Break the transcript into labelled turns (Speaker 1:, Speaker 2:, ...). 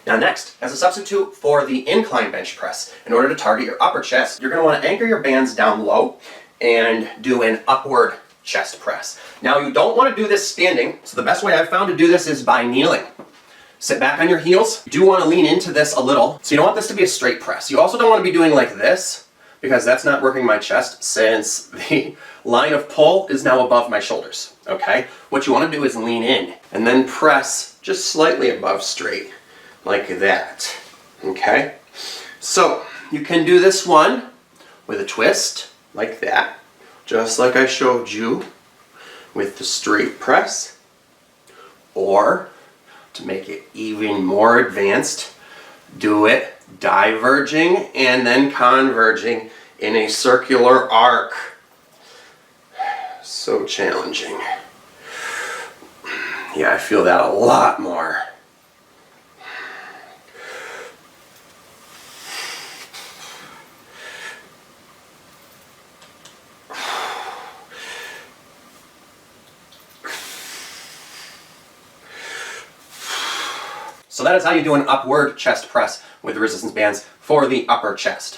Speaker 1: Now next, as a substitute for the incline bench press, in order to target your upper chest, you're going to want to anchor your bands down low and do an upward chest press. Now you don't want to do this standing, so the best way I've found to do this is by kneeling. Sit back on your heels. You do want to lean into this a little, so you don't want this to be a straight press. You also don't want to be doing like this, because that's not working my chest since the line of pull is now above my shoulders, okay? What you want to do is lean in and then press just slightly above straight, like that, okay? So you can do this one with a twist, like that, just like I showed you with the straight press, or to make it even more advanced, do it diverging and then converging in a circular arc. So challenging. Yeah, I feel that a lot more. So that is how you do an upward chest press with resistance bands for the upper chest.